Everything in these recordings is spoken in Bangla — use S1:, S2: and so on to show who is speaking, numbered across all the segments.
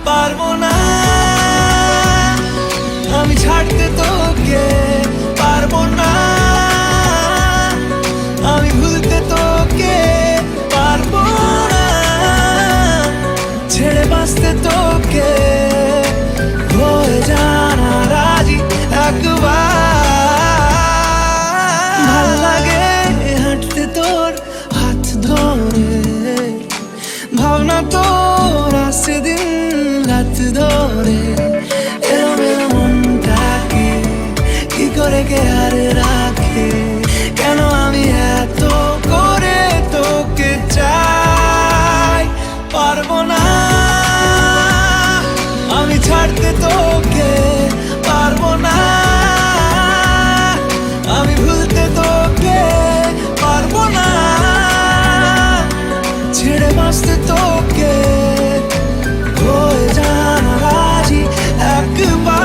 S1: পারবো না আমি ছাড়তে তোকে, পারবো না আমি ভুলতে তোকে, পারবো না ছেড়ে বাঁচতে তোকে, হয়ে জানা রাজি একবার। ভাল লাগে হাঁটতে তোর হাত ধরে, ভাবনা তোর আসছে দিন রাত ধরে, এরমের মনটাকে কি করে কে আর রাখে, কেন আমি এত করে তোকে চাই, পারবো না আমি ছাড়তে তোকে, পারবো না আমি ভুলতে তোকে, পারবো না ছেড়ে বাঁচতে তোকে, হয়ে জানা রাজি একবার।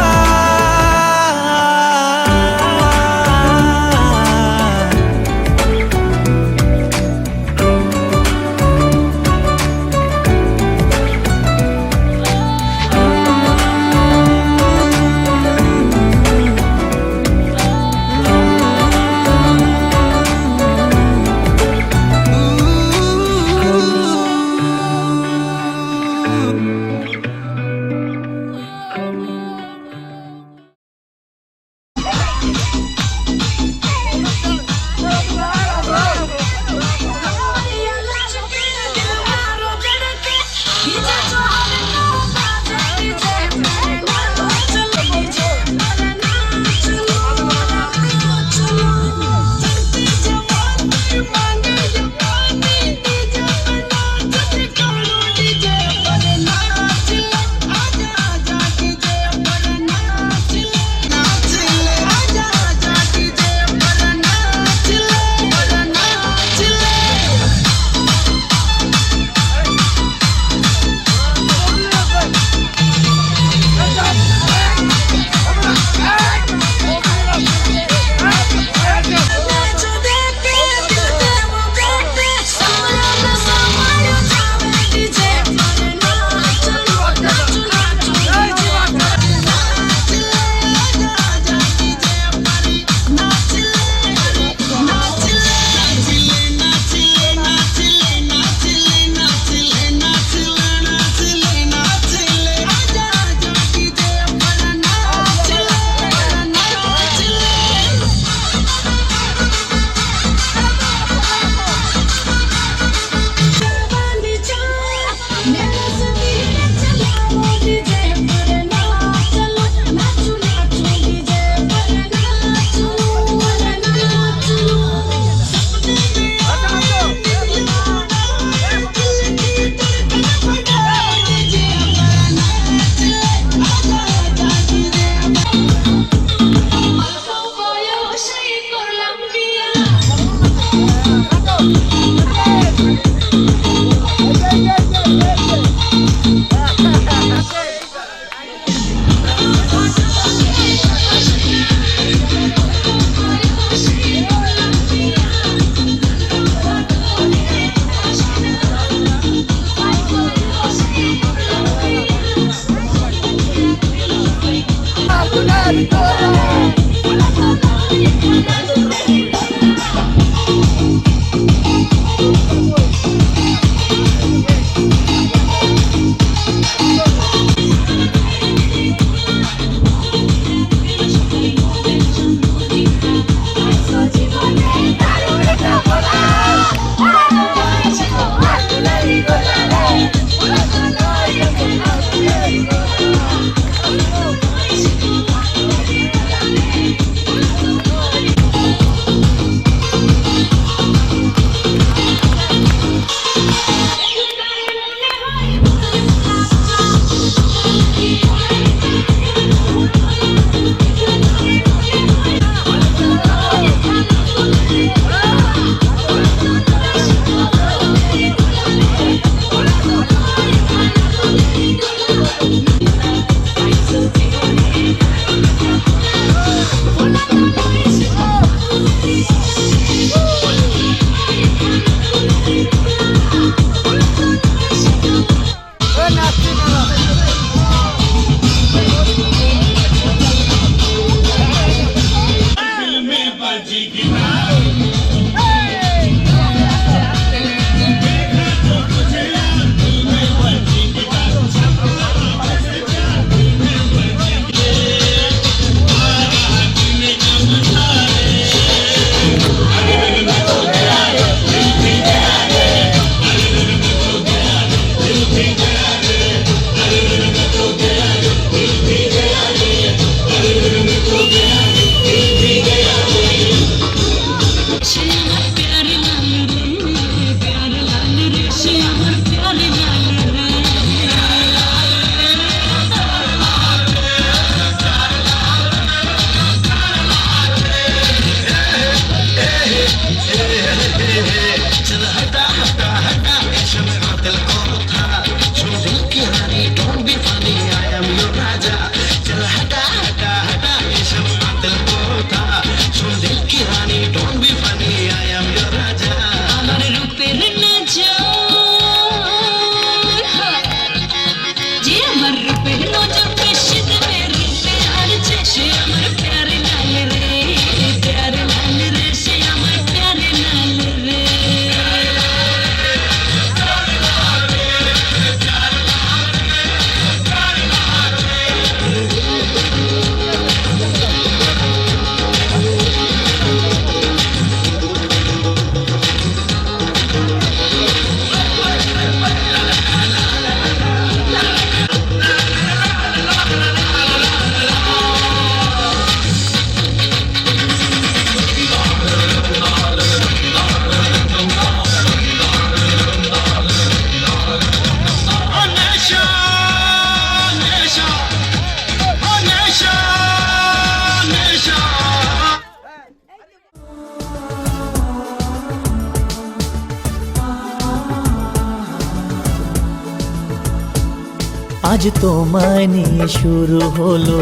S1: আজ তোমায় নিয়ে শুরু হলো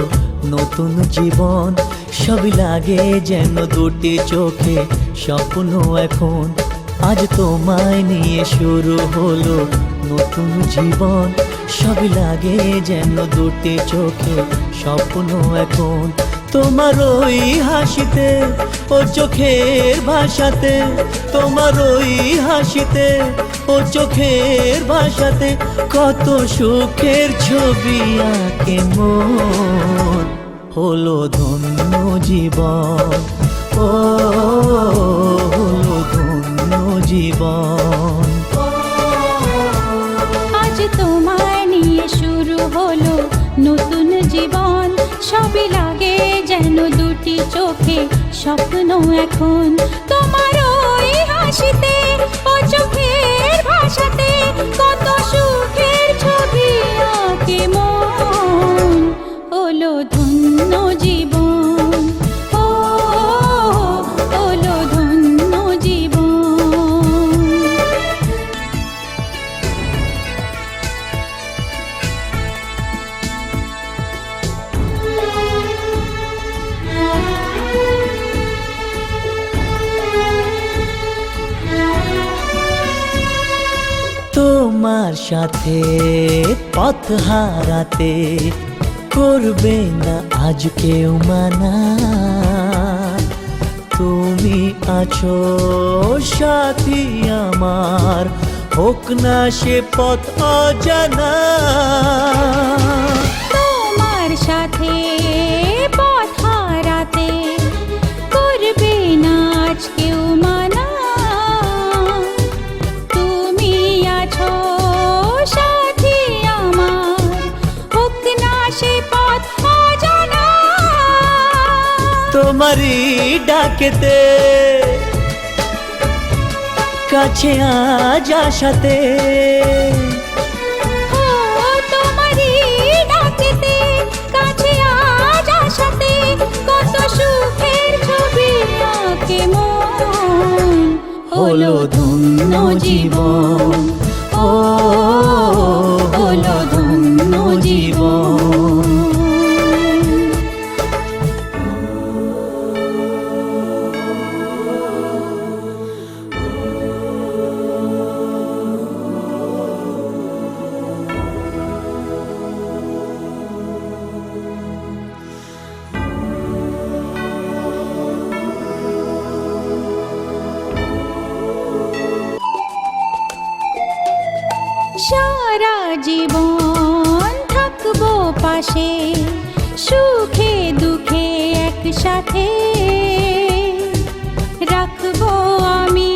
S1: নতুন জীবন, সবই লাগে যেন দুটি চোখে স্বপ্ন এখন। আজ তোমায় নিয়ে শুরু হলো নতুন জীবন, সবই লাগে যেন দুটি চোখে স্বপ্ন এখন। তোমার ওই হাসিতে ও চোখের ভাষাতে, তোমার ওই হাসিতে ও চোখের ভাষাতে কত সুখের ছবি আঁকে মন। হলো ধন্য জীবন, ও হলো ধন্য জীবন।
S2: আজ তোমায় নিয়ে শুরু হলো নতুন জীবন, সবই লাগে যেন দুটি চোখে স্বপ্ন এখন। তোমার ওই হাসিতে ও চোখের ভাষাতে কত সুখের ছবি আঁকে মন। হলো ধন্য জীবন, ও হলো ধন্য জীবন।
S1: তোমার সাথে পথ হারাতে করবে না আজ কেউ মানা। তুমি আছো সাথী আমার, হোক না সে পথ অজানা।
S2: তোমার সাথে পথ হারাতে করবে না আজ কেউ মানা। তুমি আছো সাথী আমার, হোক না সে পথ অজানা।
S1: তোমারই ডাকেতে কাছে আজ আসাতে,
S2: তোমারই ডাকেতে কাছে আজ আসাতে কত সুখের ছবি আঁকে মন।
S1: হলো ধন্য জীবন, ও হলো ধন্য জীবন।
S2: সারা জীবন থাকবো পাশে, সুখে দুঃখে একসাথে রাখবো আমি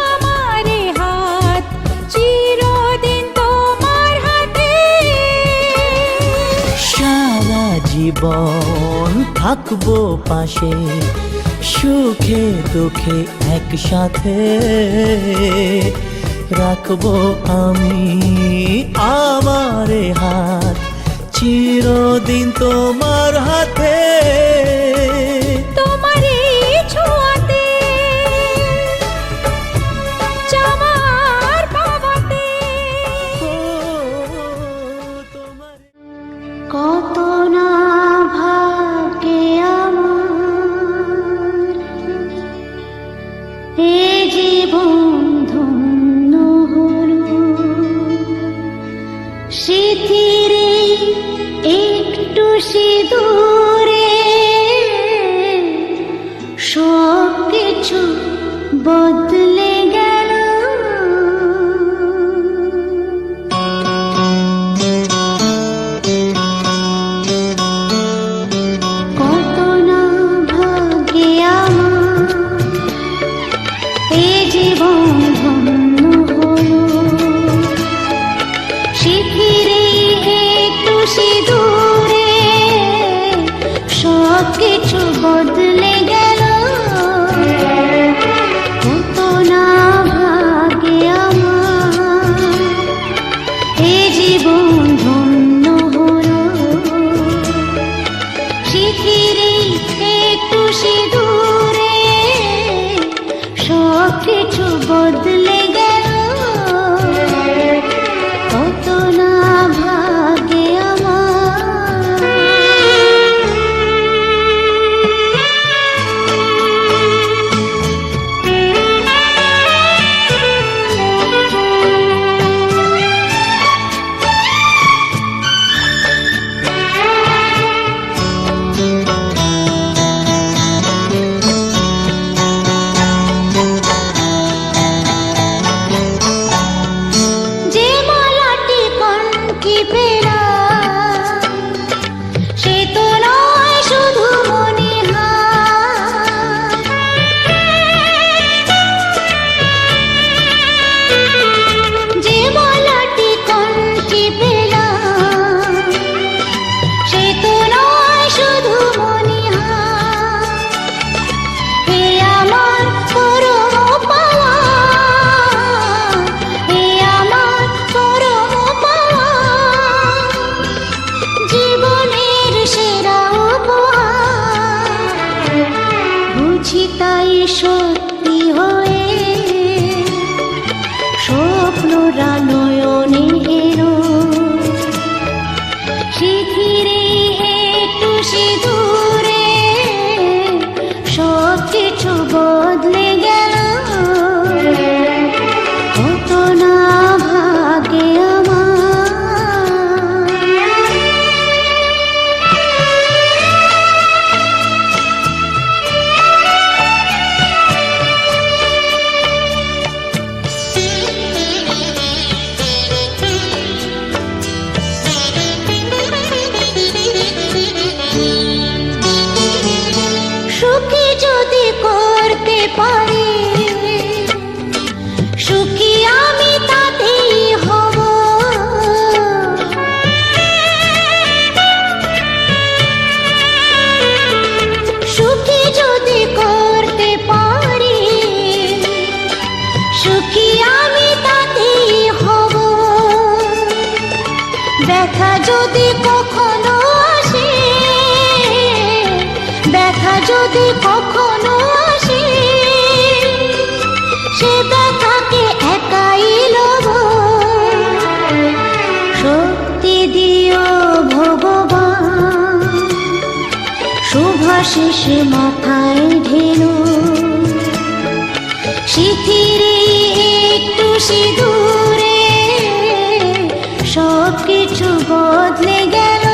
S2: আমার হাত চিরদিন তোমার হাতে।
S1: সারা জীবন থাকবো পাশে, সুখে দুঃখে একসাথে রাখবো আমি আমার হাত চিরদিন তোমার হাতে।
S2: তোমারই ছোঁয়াতে চাওয়ার পাওয়াতে
S1: তোমার
S2: কত না ভাগ্যে আমার এ জীবন ধন্য হলো। স্মৃতির একটু সিঁদুরে সব কিছু বদলে গেল। কত না ভাগ্যে আমার এ জীবন ধন্য হলো। শিখিরে একটু সিঁদুরে সব কিছু বদলে গেল। কত না ভাগ্যে আমার এ জীবন ধন্য হলো। শিখিরে একটু সিঁদুরে সব কিছু বদলে গেল। কত না ব্যথা যদি কখনো আসে, ব্যথা যদি কখনো আসে, সে ব্যথাকে একাই লব। শক্তি দিও ভগবান, শুভাশিস মাথায় ঢেলো। শিথিরে একটু সিঁদুরে সব কিছু বদলে গেল।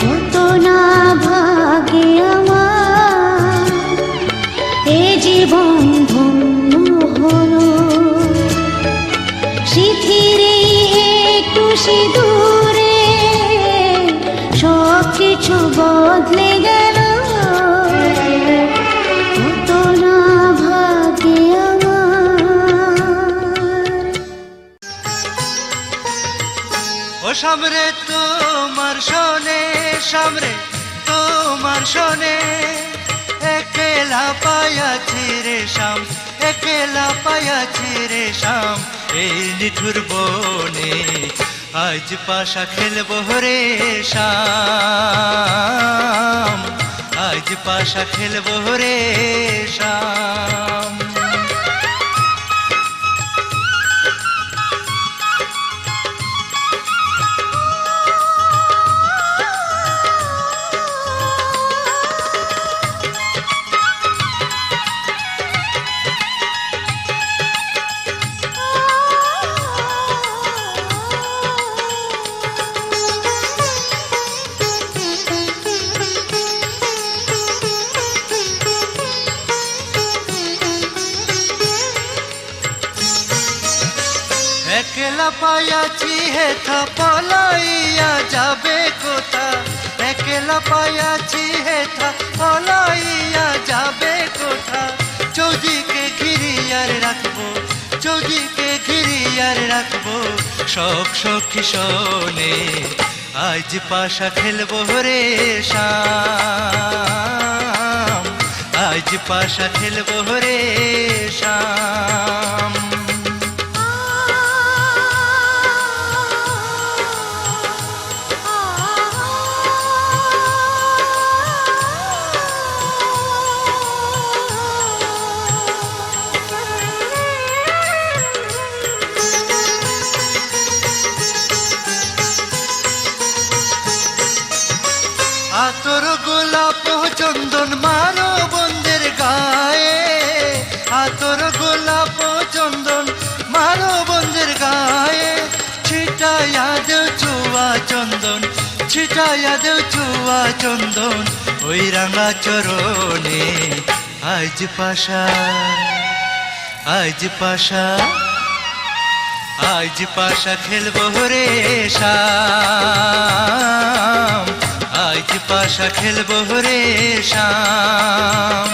S2: কত না ভাগে আমার এ জীবন ধন্য হলো। শিথিরে একটু সিঁদুরে সব কিছু বদলে গেল। কত না ভাগে আমার।
S1: ও সামরে তোমার শোনে, সামরে তোমার শোনে, একলা পায়াছি রে শাম, একলা পায়াছি রে শাম, এই নিঠুর বনে আজ পাশা খেলবো রে শাম, আজ পাশা খেলবো রে শাম। একলা পায়াছি হেথা পলাইয়া যাবে কোথা, একলা পায়াছি হেথা পলাইয়া যাবে কোথা। চৌদিকে ঘিরিয়ার রাখবো, চৌদিকে ঘিরিয়ার রাখবো সব সখী শোনে, আজ পাশা খেলবো রে শাম, আজ পাশা খেলবো রে শাম। আতর গোলাপ চন্দন মারো বন্ধের গায়ে, আতর গোলাপ চন্দন মারো বন্ধের গায়ে, ছিটাইয়া দেও চুয়া চন্দন, ছিটাইয়া দেও চুয়া চন্দন ওই রাঙা চরণে। আজ পাশা, আজ পাশা, আজ পাশা খেলবো রে শাম, আজ পাশা খেলবো রে শাম।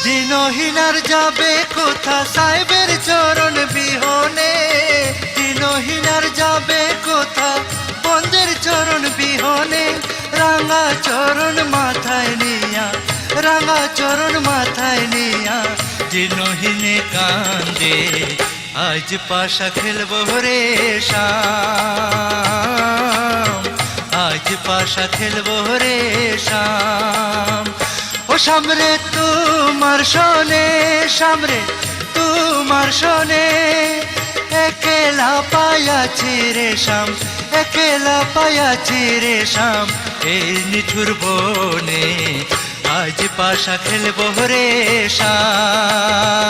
S1: দিনহীনার যাবে কোথা সাহেবের চরণ বিহনে, দিনহীনার যাবে কোথা বন্ধের চরণ বিহনে। রাঙা চরণ মাথায় নিয়া, রাঙা চরণ মাথায় নিয়া দিনহীনে কান্দে, আজ পাশা খেলবো রে শাম, আজ পাশা খেলবো রে শাম। ও সামরে তোমার শোনে, সামরে তোমার শোনে, একলা পায়াছি রে শাম, একলা পায়াছি রে শাম এই নিঠুর বনে। আজ পাশা খেলবো রে শাম,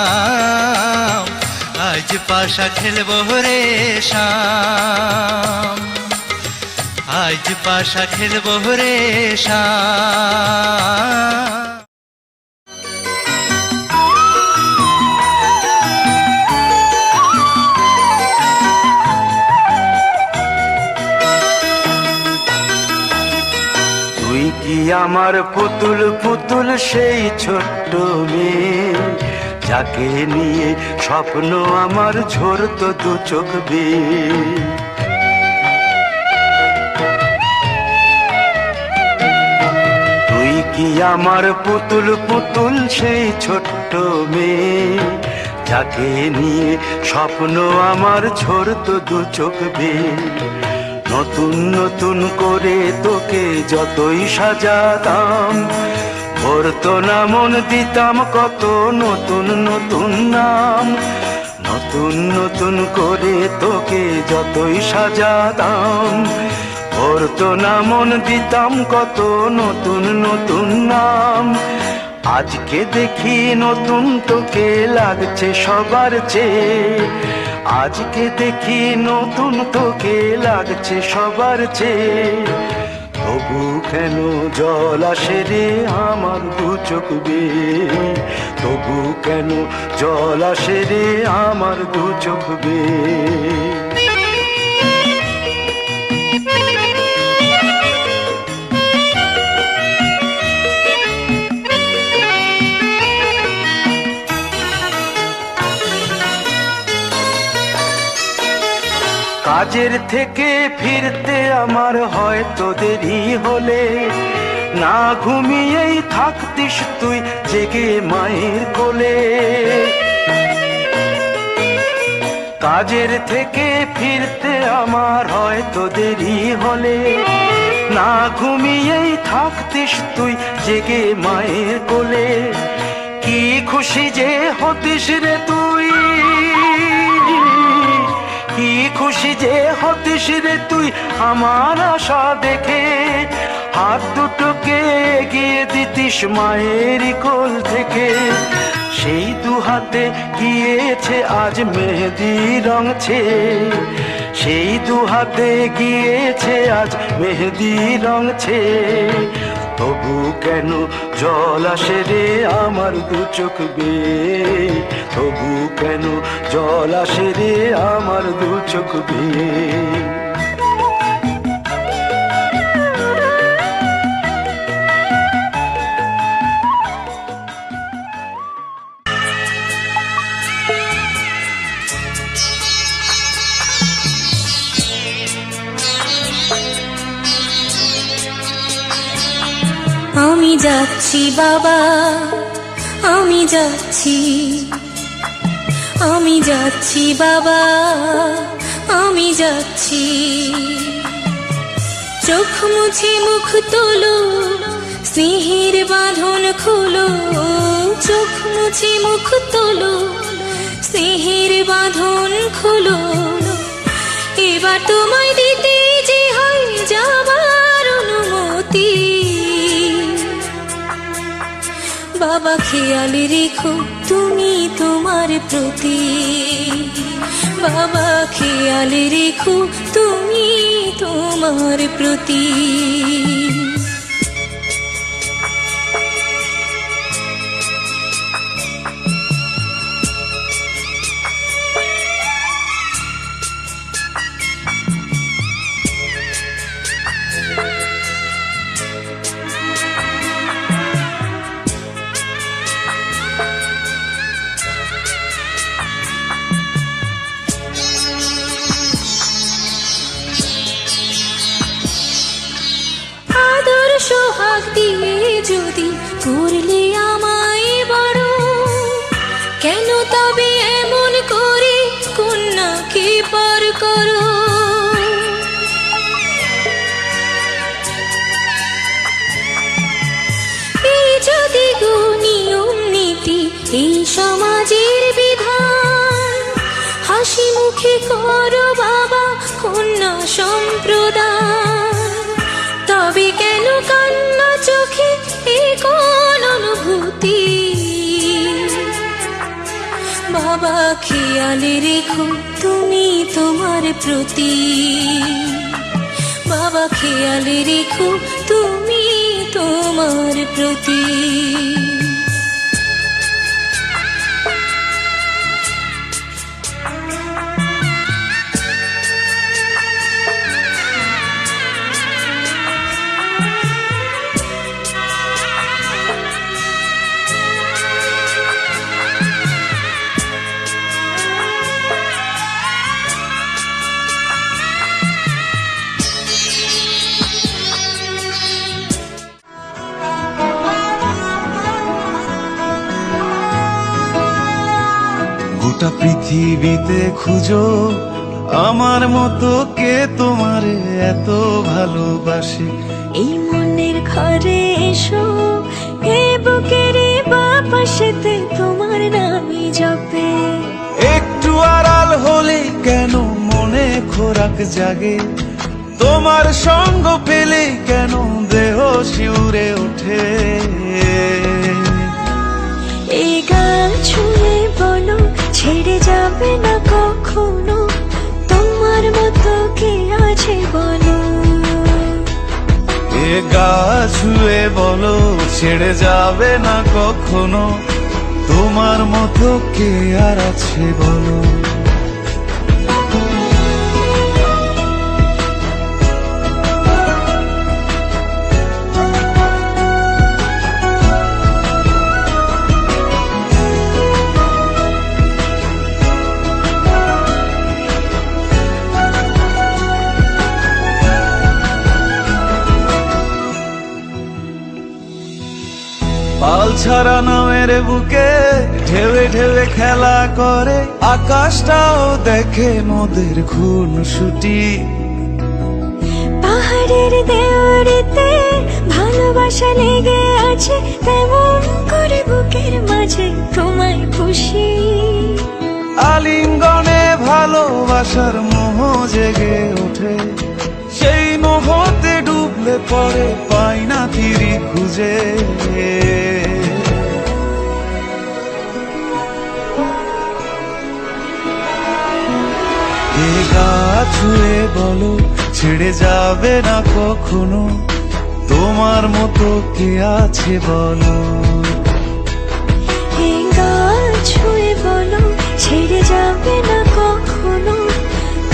S1: আজ পাশা খেলবো রে শাম, আজ পাশা খেলবো রে শাম। আমার পুতুল পুতুল সেই ছোট্ট মেয়ে, যাকে নিয়ে স্বপ্ন আমার ঝরতো দু চোখ বেয়ে। তুই কি আমার পুতুল পুতুল সেই ছোট্ট মেয়ে, যাকে নিয়ে স্বপ্ন আমার ঝরতো দু চোখ বেয়ে। নতুন নতুন করে তোকে যতই সাজাতাম, ভরতো না মন, দিতাম কত নতুন নতুন নাম। নতুন নতুন করে তোকে যতই সাজাতাম, ভরতো না মন, দিতাম কত নতুন নতুন নাম। আজকে দেখি নতুন তোকে লাগছে সবার চেয়ে, আজকে দেখি নতুন তোকে লাগছে সবার চেয়ে। তবু কেন জল আসে রে আমার দু চোখ বেয়ে, তবু কেন জল আসে রে আমার দু চোখ বেয়ে। কাজের থেকে ফিরতে আমার হয়তো দেরি হলে, না ঘুমিয়েই থাকতিস তুই জেগে মায়ের কোলে। কাজের থেকে ফিরতে আমার হয়তো দেরি হলে, না ঘুমিয়েই থাকতিস তুই জেগে মায়ের কোলে। কি খুশি যে হতিস রে তুই, কি খুশি যে হতিস রে তুই আমার আশা দেখে। হাত দুটোকে এগিয়ে দিতিস মায়ের কোল থেকে, সেই দু হাতে গিয়েছে আজ মেহেদি রং ছেয়ে। সেই দু হাতে গিয়েছে আজ মেহেদি রং ছেয়ে। তবু কেন জল আসে রে আমার দু চোখ বেয়ে, তবু কেন জল আসে রে আমার দু চোখ বেয়ে।
S3: আমি যাচ্ছি বাবা, আমি যাচ্ছি, আমি যাচ্ছি বাবা, আমি যাচ্ছি। চোখ মুছে মুখ তোলো, স্নেহের বাঁধন খোলো। চোখ মুছে মুখ তোলো, স্নেহের বাঁধন খোলো। এবার তোমায় দিতে যে হয় যাবার অনুমতি। বাবা খেয়াল রেখো তুমি তোমার প্রতি, বাবা খেয়াল রেখো তুমি তোমার প্রতি। সোহাগ দিয়ে যদি করলে আমায় বড়, কেন তবে এমন করে কন্যাকে পর করো। এই যদি গো নিয়ম নীতি, এই সমাজের বিধান, হাসি মুখে করো বাবা কন্যা সম্প্রদান। তবে কেন কান্না চোখে এ কোন অনুভূতি। বাবা খেয়াল রেখো তুমি তোমার প্রতি, বাবা খেয়াল রেখো তুমি তোমার প্রতি।
S4: গোটা পৃথিবীতে খুঁজো আমার মতো কে তোমারে এত ভালোবাসে।
S3: এই মনের ঘরে এসো, এ বুকের বাপাশেতে তোমার নামই জপে।
S4: একটু আড়াল হলে কেন মনে খোরাক জাগে, তোমার সঙ্গ পেলে কেন দেহ শিউরে ওঠে।
S3: এই গাল ছুঁয়ে বলো ছেড়ে যাবে না কখনো, তোমার মতো কে আছে বলো।
S4: এ গা ছুঁয়ে বলো ছেড়ে যাবে না কখনো, তোমার মতো কে আর আছে বলো। পাল ছাড়া নামের বুকে ঢেউে ঢেউে খেলা করে, আকাশটাও দেখে মোদের খুনসুটি।
S3: পাহাড়ের দেওয়ারিতে ভালোবাসা লেগে আছে, তেমন করে বুকের মাঝে তোমায় খুশি।
S4: আলিঙ্গনে ভালোবাসার মোহ জেগে ওঠে, সেই মোহতে ডুবলে পড়ে পাই না তীরি খুঁজে। এ গা ছুঁয়ে বলো ছেড়ে যাবে না কখনো, তোমার মতো কে আছে বলো।
S3: এই গাল ছুঁয়ে বলো ছেড়ে যাবে না কখনো,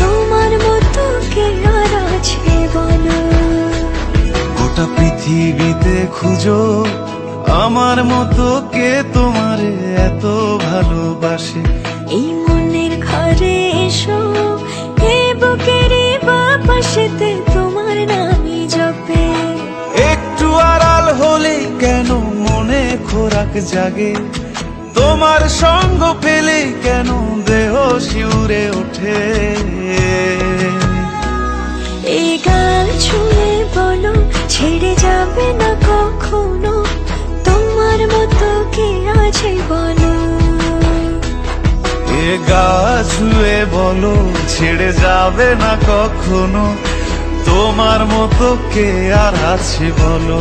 S3: তোমার মতো কে আর আছে বলো।
S4: গোটা পৃথিবীতে খুঁজো আমার মতো কে তোমারে এত ভালোবাসে।
S3: এই মনের ঘরে এসো, এ বুকের বাপাশেতে তোমার নামই জপে।
S4: একটু আড়াল হলে কেন মনে খোরাক জাগে, তোমার সঙ্গ পেলে কেন দেহ শিউরে ওঠে।
S3: এই গাল ছুঁয়ে বলো ছেড়ে যাবে না কখনো, তোমার মতো কে আছে বলো।
S4: এ গা ছুঁয়ে বলো ছেড়ে যাবে না কখনো, তোমার মতো কে আর আছে বলো।